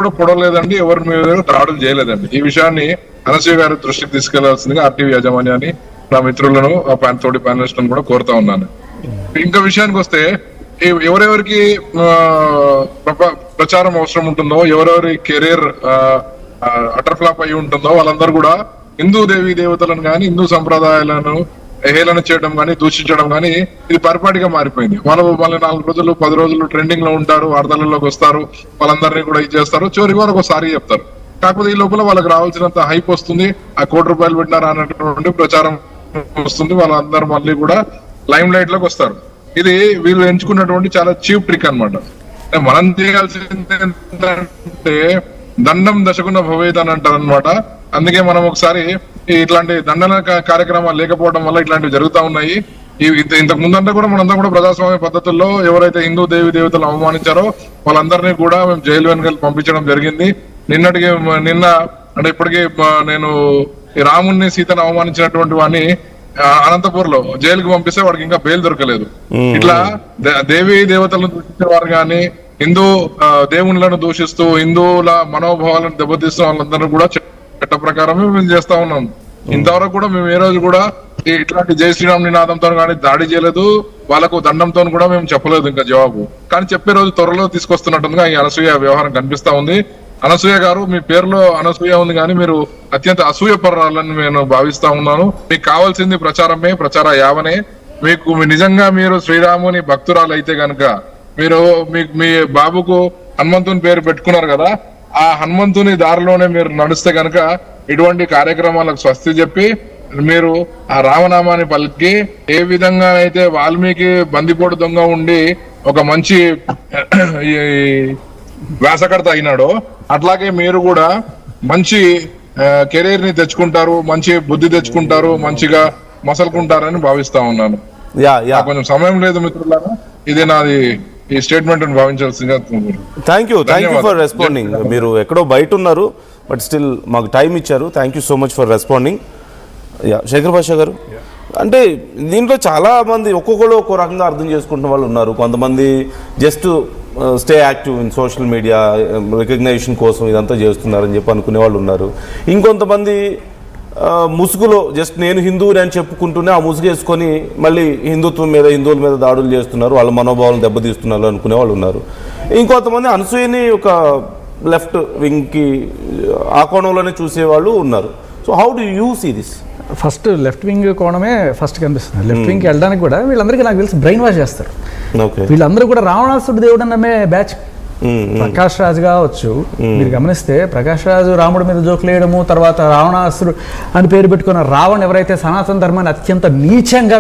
కూడా పొడవలేదండి, ఎవరి మీద దాడులు చేయలేదండి. ఈ విషయాన్ని అనసూయ గారి దృష్టికి తీసుకెళ్లాల్సిందిగా ఆర్టీవీ యాజమాన్యాన్ని, నా మిత్రులను, తోటి ప్యానలిస్టులను కూడా కోరుతా ఉన్నాను. ఇంకా విషయానికి వస్తే, ఎవరెవరికి ప్రచారం అవసరం ఉంటుందో, ఎవరెవరి కెరీర్ అటర్ ఫ్లాప్ అయి ఉంటుందో వాళ్ళందరూ కూడా హిందూ దేవీ దేవతలను కానీ, హిందూ సంప్రదాయాలను హేళన చేయడం కానీ, దూషించడం కానీ ఇది పరిపాటిగా మారిపోయింది. వాళ్ళు 4 రోజులు 10 రోజులు ట్రెండింగ్ లో ఉంటారు, వార్తలలోకి వస్తారు, వాళ్ళందరినీ కూడా ఇది చేస్తారు, చివరికి వరకు ఒకసారి చెప్తారు. కాకపోతే ఈ లోపల వాళ్ళకి రావాల్సినంత హైప్ వస్తుంది, ఆ ₹1 పెట్టినారు అన్నటువంటి ప్రచారం వస్తుంది, వాళ్ళందరూ మళ్ళీ కూడా లైమ్ లైట్ లోకి వస్తారు. ఇది వీళ్ళు ఎంచుకున్నటువంటి చాలా చీప్ ట్రిక్ అన్నమాట. మనం చేయాల్సింది ఏంటంటే దండం దశకున్న భవేద్ అని అంటారు అనమాట. అందుకే మనం ఒకసారి ఇట్లాంటి దండన కార్యక్రమాలు లేకపోవడం వల్ల ఇట్లాంటివి జరుగుతూ ఉన్నాయి. ఇంతకు ముందంటే కూడా మనంతా కూడా ప్రజాస్వామ్య పద్ధతుల్లో ఎవరైతే హిందూ దేవి దేవతలు అవమానించారో వాళ్ళందరినీ కూడా మేము జైలు వెనుకలు పంపించడం జరిగింది. నిన్న అంటే ఇప్పటికీ నేను ఈ రాముణ్ణి సీతను అవమానించినటువంటి వాడిని అనంతపూర్ లో జైలుకి పంపిస్తే వాడికి ఇంకా బెయిల్ దొరకలేదు. ఇట్లా దేవీ దేవతలను దూషించే వారు గాని, హిందూ దేవుళ్ళను దూషిస్తూ హిందువుల మనోభావాలను దెబ్బతీస్తున్న వాళ్ళందరూ కూడా చట్ట ప్రకారమే మేము చేస్తా ఉన్నాం. ఇంతవరకు కూడా మేము ఏ రోజు కూడా ఇట్లాంటి జై శ్రీరామ్ నినాదంతో కానీ దాడి చేయలేదు, వాళ్ళకు దండంతో కూడా మేము చెప్పలేదు ఇంకా జవాబు. కానీ చెప్పే రోజు త్వరలో తీసుకొస్తున్నట్టుగా ఈ అనసూయ వ్యవహారం కనిపిస్తా ఉంది. అనసూయ గారు, మీ పేరులో అనసూయ ఉంది కానీ మీరు అత్యంత అసూయపరాలని నేను భావిస్తా ఉన్నాను. మీకు కావాల్సింది ప్రచారమే, ప్రచార యావనే. మీకు నిజంగా మీరు శ్రీరాముని భక్తురాలు అయితే గనక, మీరు మీ బాబుకు హనుమంతుని పేరు పెట్టుకున్నారు కదా, ఆ హనుమంతుని దారిలోనే మీరు నడుస్తే గనక ఇటువంటి కార్యక్రమాలకు స్వస్తి చెప్పి మీరు ఆ రామనామాన్ని పలికి, ఏ విధంగా అయితే వాల్మీకి బందిపోటు దొంగ ఉండి ఒక మంచి వ్యాసకర్త అయినాడో, అట్లాగే మీరు కూడా మంచి కెరీర్ ని తెచ్చుకుంటారు, మంచి బుద్ధి తెచ్చుకుంటారు, మంచిగా మసలుకుంటారని భావిస్తా ఉన్నాను. కొంచెం సమయం లేదు మిత్రులారా, ఇదే నాది ఈ స్టేట్మెంట్ భావించాల్సిందిగా. Thank you for responding. మీరు ఎక్కడో బయట ఉన్నారు, బట్ స్టిల్ మాకు టైం ఇచ్చారు. Thank you so much for responding. Shekhar Basha garu, అంటే దీంట్లో చాలా మంది ఒక్కొక్కరు ఒక్కో రకంగా అర్థం చేసుకుంటున్న వాళ్ళు ఉన్నారు. కొంతమంది just stay active in social media, recognition కోసం ఇదంతా చేస్తున్నారని చెప్పి అనుకునే వాళ్ళు ఉన్నారు. ఇంకొంతమంది ముసుగులో జస్ట్ నేను హిందువుని అని చెప్పుకుంటూనే ఆ ముసుగు వేసుకొని మళ్ళీ హిందువుల మీద దాడులు చేస్తున్నారు, వాళ్ళ మనోభావాలను దెబ్బతీస్తున్నారు అనుకునే వాళ్ళు ఉన్నారు. ఇంకొంతమంది అనసూయని ఒక లెఫ్ట్ వింగ్కి ఆ కోణంలోనే చూసేవాళ్ళు ఉన్నారు. So how do you see this? First left wing కోణమే ఫస్ట్ కనిపిస్తుంది. లెఫ్ట్ వింగ్కి వెళ్ళడానికి కూడా వీళ్ళందరికీ నాకు తెలిసి బ్రెయిన్ వాష్ చేస్తారు. వీళ్ళందరూ కూడా రావణాసురుడు దేవుడు నమ్మే బ్యాచ్. ప్రకాష్ రాజ్ కావచ్చు, మీరు గమనిస్తే ప్రకాష్ రాజు రాముడి మీద జోకులు వేయడము, తర్వాత రావణాసురుడు అని పేరు పెట్టుకున్న రావణ్ ఎవరైతే సనాతన ధర్మాన్ని అత్యంత నీచంగా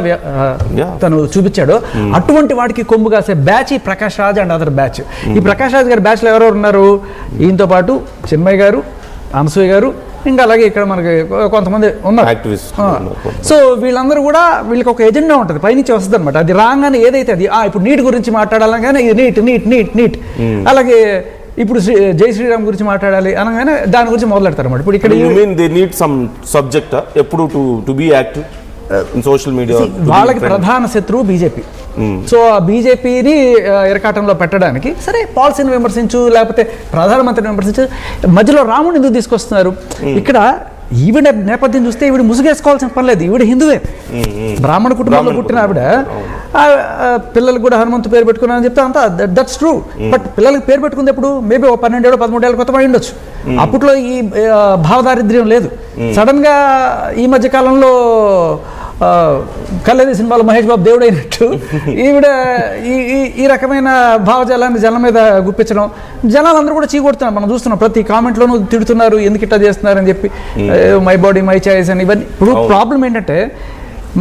తను చూపించాడో అటువంటి వాడికి కొమ్ము కాసే బ్యాచ్ ఈ Prakash Raj and other batch. ఈ ప్రకాష్ రాజ్ గారి బ్యాచ్లో ఎవరెవరు ఉన్నారు? ఈయనతో పాటు చిన్మయ్య గారు, అనసూయ గారు, ఇంకా అలాగే ఇక్కడ మనకి కొంతమంది ఉన్నారు. సో వీళ్ళందరూ కూడా వీళ్ళకి ఒక ఎజెండా ఉంటుంది, పైనుంచి వస్తుంది అనమాట. అది రాగానే ఏదైతే అది ఇప్పుడు నీట్ గురించి మాట్లాడాలని కానీ ఇది నీట్ అలాగే ఇప్పుడు జై శ్రీరామ్ గురించి మాట్లాడాలి అనగానే దాని గురించి మొదలెడతారు అనమాట. ఇప్పుడు ఇక్కడ ఎప్పుడు to be active social media వాళ్ళకి ప్రధాన శత్రువు బీజేపీ. సో ఆ బీజేపీని ఇరకాటంలో పెట్టడానికి సరే పాలసీని విమర్శించు, లేకపోతే ప్రధానమంత్రిని విమర్శించు, మధ్యలో రాముడిని ఎందుకు తీసుకొస్తున్నారు? ఇక్కడ ఈవిడ నేపథ్యం చూస్తే ఈవిడ ముసుగేసుకోవాల్సిన పని లేదు, ఈవిడ హిందువే, బ్రాహ్మణ కుటుంబంలో పుట్టిన ఆవిడ. పిల్లలకు కూడా హనుమంతు పేరు పెట్టుకున్నారని చెప్తే అంతా దట్స్ ట్రూ. బట్ పిల్లలకి పేరు పెట్టుకుంది ఎప్పుడు? మేబీ 12 ఏళ్ళు 13 ఏళ్ళ క్రితం అయి ఉండొచ్చు. అప్పట్లో ఈ భావదారిద్ర్యం లేదు. సడన్ గా ఈ మధ్య కాలంలో కల్లేది సినిమాలో మహేష్ బాబు దేవుడు అయినట్టు ఈవిడ ఈ రకమైన భావజాలాన్ని జనం మీద గుప్పించడం, జనాలందరూ కూడా చీకొడుతున్నారు. మనం చూస్తున్నాం, ప్రతి కామెంట్లోనూ తిడుతున్నారు, ఎందుకు ఇట్లా చేస్తున్నారని చెప్పి, మై బాడీ మై చాయిస్ అని ఇవన్నీ. ఇప్పుడు ప్రాబ్లం ఏంటంటే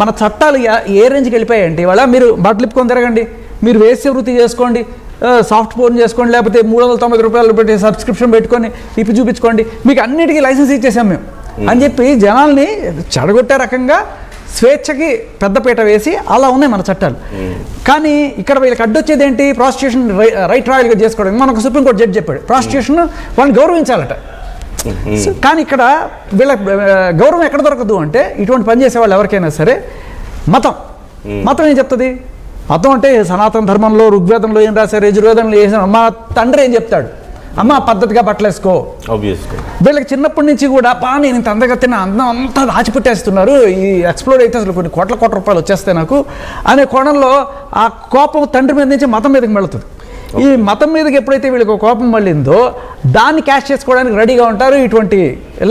మన చట్టాలు ఏ రేంజ్కి వెళ్ళిపోయాయంటే, ఇవాళ మీరు బట్టలు ఇప్పుకొని తిరగండి, మీరు వేశ్య వృత్తి చేసుకోండి, సాఫ్ట్ ఫోన్ చేసుకోండి, లేకపోతే ₹390 పెట్టి సబ్స్క్రిప్షన్ పెట్టుకొని ఇప్పి చూపించుకోండి, మీకు అన్నిటికీ లైసెన్స్ ఇచ్చేసాం మేము అని చెప్పి జనాల్ని చెడగొట్టే రకంగా స్వేచ్ఛకి పెద్దపీట వేసి అలా ఉన్నాయి మన చట్టాలు. కానీ ఇక్కడ వీళ్ళకి అడ్డొచ్చేది ఏంటి? ప్రాస్టిట్యూషన్ రైట్ రాయల్గా చేసుకోవడం. మనకు సుప్రీంకోర్టు జడ్జి చెప్పాడు ప్రాస్టిట్యూషన్ వాళ్ళని గౌరవించాలట. కానీ ఇక్కడ వీళ్ళ గౌరవం ఎక్కడ దొరకదు అంటే, ఇటువంటి పని చేసే వాళ్ళు ఎవరికైనా సరే మతం ఏం చెప్తుంది? మతం అంటే సనాతన ధర్మంలో ఋగ్వేదంలో ఏం రాశారు, యజుర్వేదంలో ఏం, మా తండ్రి ఏం చెప్తాడు, అమ్మ పద్ధతిగా బట్టలు వేసుకో. ఆబ్వియస్లీ వీళ్ళకి చిన్నప్పటి నుంచి కూడా నేను ఇంత అందగా తిన్న అందం అంతా దాచిపెట్టేస్తున్నారు, ఈ ఎక్స్ప్లోర్ అయితే అసలు కొన్ని కోట్ల రూపాయలు వచ్చేస్తాయి నాకు అనే కోణంలో ఆ కోపం తండ్రి మీద నుంచి మతం మీదకి వెళుతుంది. ఈ మతం మీదకి ఎప్పుడైతే వీళ్ళకి కోపం మళ్ళిందో దాన్ని క్యాష్ చేసుకోవడానికి రెడీగా ఉంటారు ఇటువంటి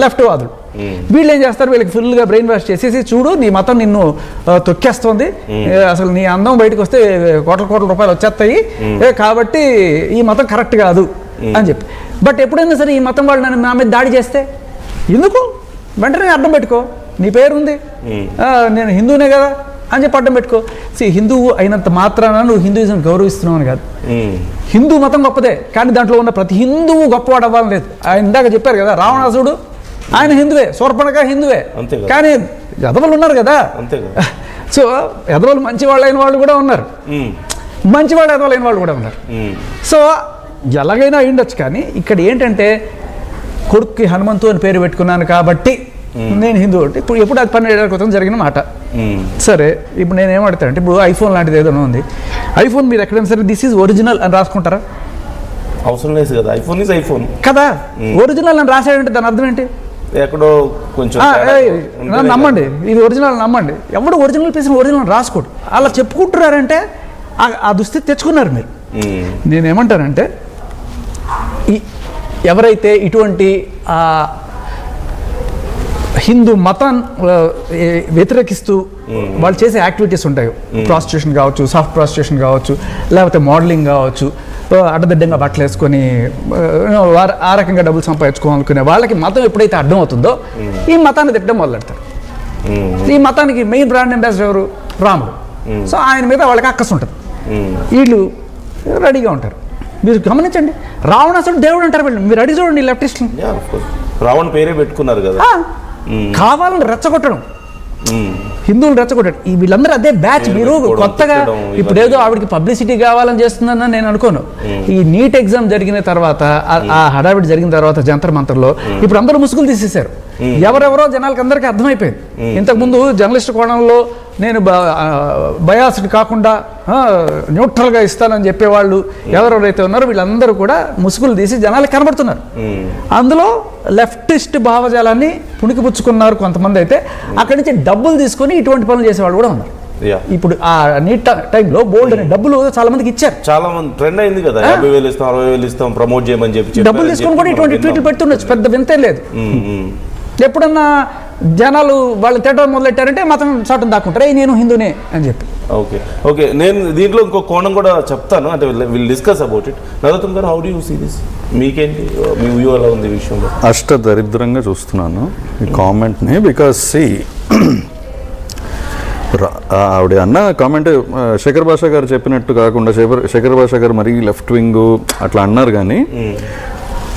లెఫ్ట్ వాదులు. వీళ్ళు ఏం చేస్తారు, వీళ్ళకి ఫుల్గా బ్రెయిన్ వాష్ చేసేసి, చూడు నీ మతం నిన్ను తొక్కేస్తుంది, అసలు నీ అందం బయటకు వస్తే కోట్ల రూపాయలు వచ్చేస్తాయి, కాబట్టి ఈ మతం కరెక్ట్ కాదు అని చెప్పి. బట్ ఎప్పుడైనా సరే ఈ మతం వాళ్ళు నన్ను నా మీద దాడి చేస్తే ఎందుకు వెంటనే అడ్డం పెట్టుకో, నీ పేరుంది, నేను హిందూనే కదా అని చెప్పి అడ్డం పెట్టుకో. హిందువు అయినంత మాత్రాన నువ్వు హిందూయిజం గౌరవిస్తున్నావు అని కాదు. హిందూ మతం గొప్పదే, కానీ దాంట్లో ఉన్న ప్రతి హిందువు గొప్పవాడు అవ్వాలని లేదు. ఆయన ఇందాక చెప్పారు కదా, రావణాసుడు ఆయన హిందువే, శూర్పణఖ హిందువే, కానీ ఎదవలు ఉన్నారు కదా. సో ఎదవలు మంచి వాళ్ళు అయిన వాళ్ళు కూడా ఉన్నారు, మంచివాడు ఎదవలు అయిన వాళ్ళు కూడా ఉన్నారు. సో ఎలాగైనా అయ్యుండొచ్చు, కానీ ఇక్కడ ఏంటంటే కొడుక్కి హనుమంతు అని పేరు పెట్టుకున్నాను కాబట్టి నేను హిందూ అంటే ఇప్పుడు ఎప్పుడు అది 12 ఏళ్ల క్రితం జరిగిన మాట. సరే ఇప్పుడు నేను ఏమడతానంటే, ఇప్పుడు ఐఫోన్ లాంటిది ఏదైనా ఉంది, ఐఫోన్ మీరు ఎక్కడైనా సరే దిస్ ఈజ్ ఒరిజినల్ అని రాసుకుంటారా? అవసరం లేదు కదా, ఐఫోన్ ఈజ్ ఐఫోన్ కదా. ఒరిజినల్ అని రాసాడంటే దాని అర్థం ఏంటి? ఎక్కడో కొంచెం నమ్మండి, ఇది ఒరిజినల్ నమ్మండి, ఎవడు ఒరిజినల్ పీస్ ఒరిజినల్ రాసుకోడు. అలా చెప్పుకుంటున్నారంటే ఆ దుస్థితి తెచ్చుకున్నారు మీరు. నేనేమంటానంటే ఎవరైతే ఇటువంటి హిందూ మతం వ్యతిరేకిస్తూ వాళ్ళు చేసే యాక్టివిటీస్ ఉంటాయి, ప్రాస్టిట్యూషన్ కావచ్చు, సాఫ్ట్ ప్రాస్టిట్యూషన్ కావచ్చు, లేకపోతే మోడలింగ్ కావచ్చు, అడ్డదిడ్డంగా బట్టలు వేసుకొని ఆ రకంగా డబ్బులు సంపాదించుకోవాలనుకునే వాళ్ళకి మతం ఎప్పుడైతే అడ్డం అవుతుందో ఈ మతాన్ని తిట్టడం మొదలెడతారు. ఈ మతానికి మెయిన్ బ్రాండ్ అంబాసిడర్ ఎవరు? రాముడు. సో ఆయన మీద వాళ్ళకి అక్కసు ఉంటుంది, వీళ్ళు రెడీగా ఉంటారు. మీరు గమనించండి, రావణాసుడు దేవుడు అంటారు వీళ్ళు. మీరు అడిగి చూడండి లెఫ్టిస్ట్, రావణ పేరే పెట్టుకున్నారు కదా, కావాలని రెచ్చగొట్టడం, హిందువులు రెచ్చగొట్టాడు. వీళ్ళందరూ అదే బ్యాచ్. మీరు కొత్తగా ఇప్పుడు ఏదో ఆవిడకి పబ్లిసిటీ కావాలని చేస్తుందని నేను అనుకోను. ఈ నీట్ ఎగ్జామ్ జరిగిన తర్వాత, ఆ హడావిడి జరిగిన తర్వాత జంతర్ మంతర్లో ఇప్పుడు అందరూ ముసుగులు తీసేశారు. ఎవరెవరో జనాలకు అందరికీ అర్థమైపోయింది. ఇంతకుముందు జర్నలిస్ట్ కోణంలో నేను బయాస్డ్ కాకుండా న్యూట్రల్గా ఇస్తానని చెప్పేవాళ్ళు ఎవరెవరైతే ఉన్నారో వీళ్ళందరూ కూడా ముసుగులు తీసి జనాలకు కనబడుతున్నారు. అందులో లెఫ్టిస్ట్ భావజాలాన్ని పుణికిపుచ్చుకున్నారు కొంతమంది. అయితే అక్కడి నుంచి డబ్బులు తీసుకొని ఇటువంటి పనులు చేసేవాళ్ళు కూడా ఉన్నారు. ఇప్పుడు ఆ నీట్ టైంలో బోల్డ్ అనే డబ్బులు చాలా మందికి ఇచ్చారు. చాలా మంది ట్రెండ్ అయింది కదా, 50,000 ఇస్తాం, 60,000 ఇస్తాం, ప్రమోట్ చేయమని చెప్పి డబ్బులు తీసుకొని కూడా ఇటువంటి ట్వీట్లు పెడుతుండొచ్చు, పెద్ద వింతే లేదు. ఎప్పుడన్నా జనాలు వాళ్ళు తిట్టడం మొదలెట్టారంటే మతం చాటును దాక్కుంటారు, నేను హిందూనే అని చెప్పి. ఓకే నేను దీంట్లో ఇంకో కోణం కూడా చెప్తాను, అంటే will discuss about it. Narottam garu, how do you see this? మీకేంటి, మీ వ్యూ ఎలా ఉంది ఈ విషయంలో? దరిద్రంగా చూస్తున్నాను ఈ కామెంట్ని. బికాస్ ఆవిడ అన్న కామెంట్ శేఖర్ భాషా గారు చెప్పినట్టు కాకుండా, శేఖర్ భాషా గారు మరీ లెఫ్ట్ వింగ్ అట్లా అన్నారు, కానీ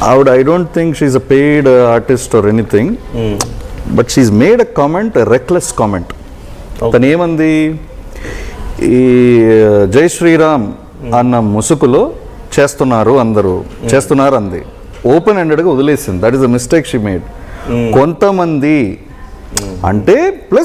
ఆవిడ I don't think she a paid artist or anything, but she made a comment, reckless comment. తను ఏమంది, ఈ జై శ్రీరామ్ అన్న ముసుగులో చేస్తున్నారు అందరూ చేస్తున్నారు అంది, ఓపెన్ ఎండెడ్గా వదిలేసింది. That is the mistake she made. కొంతమంది అంటే ప్లస్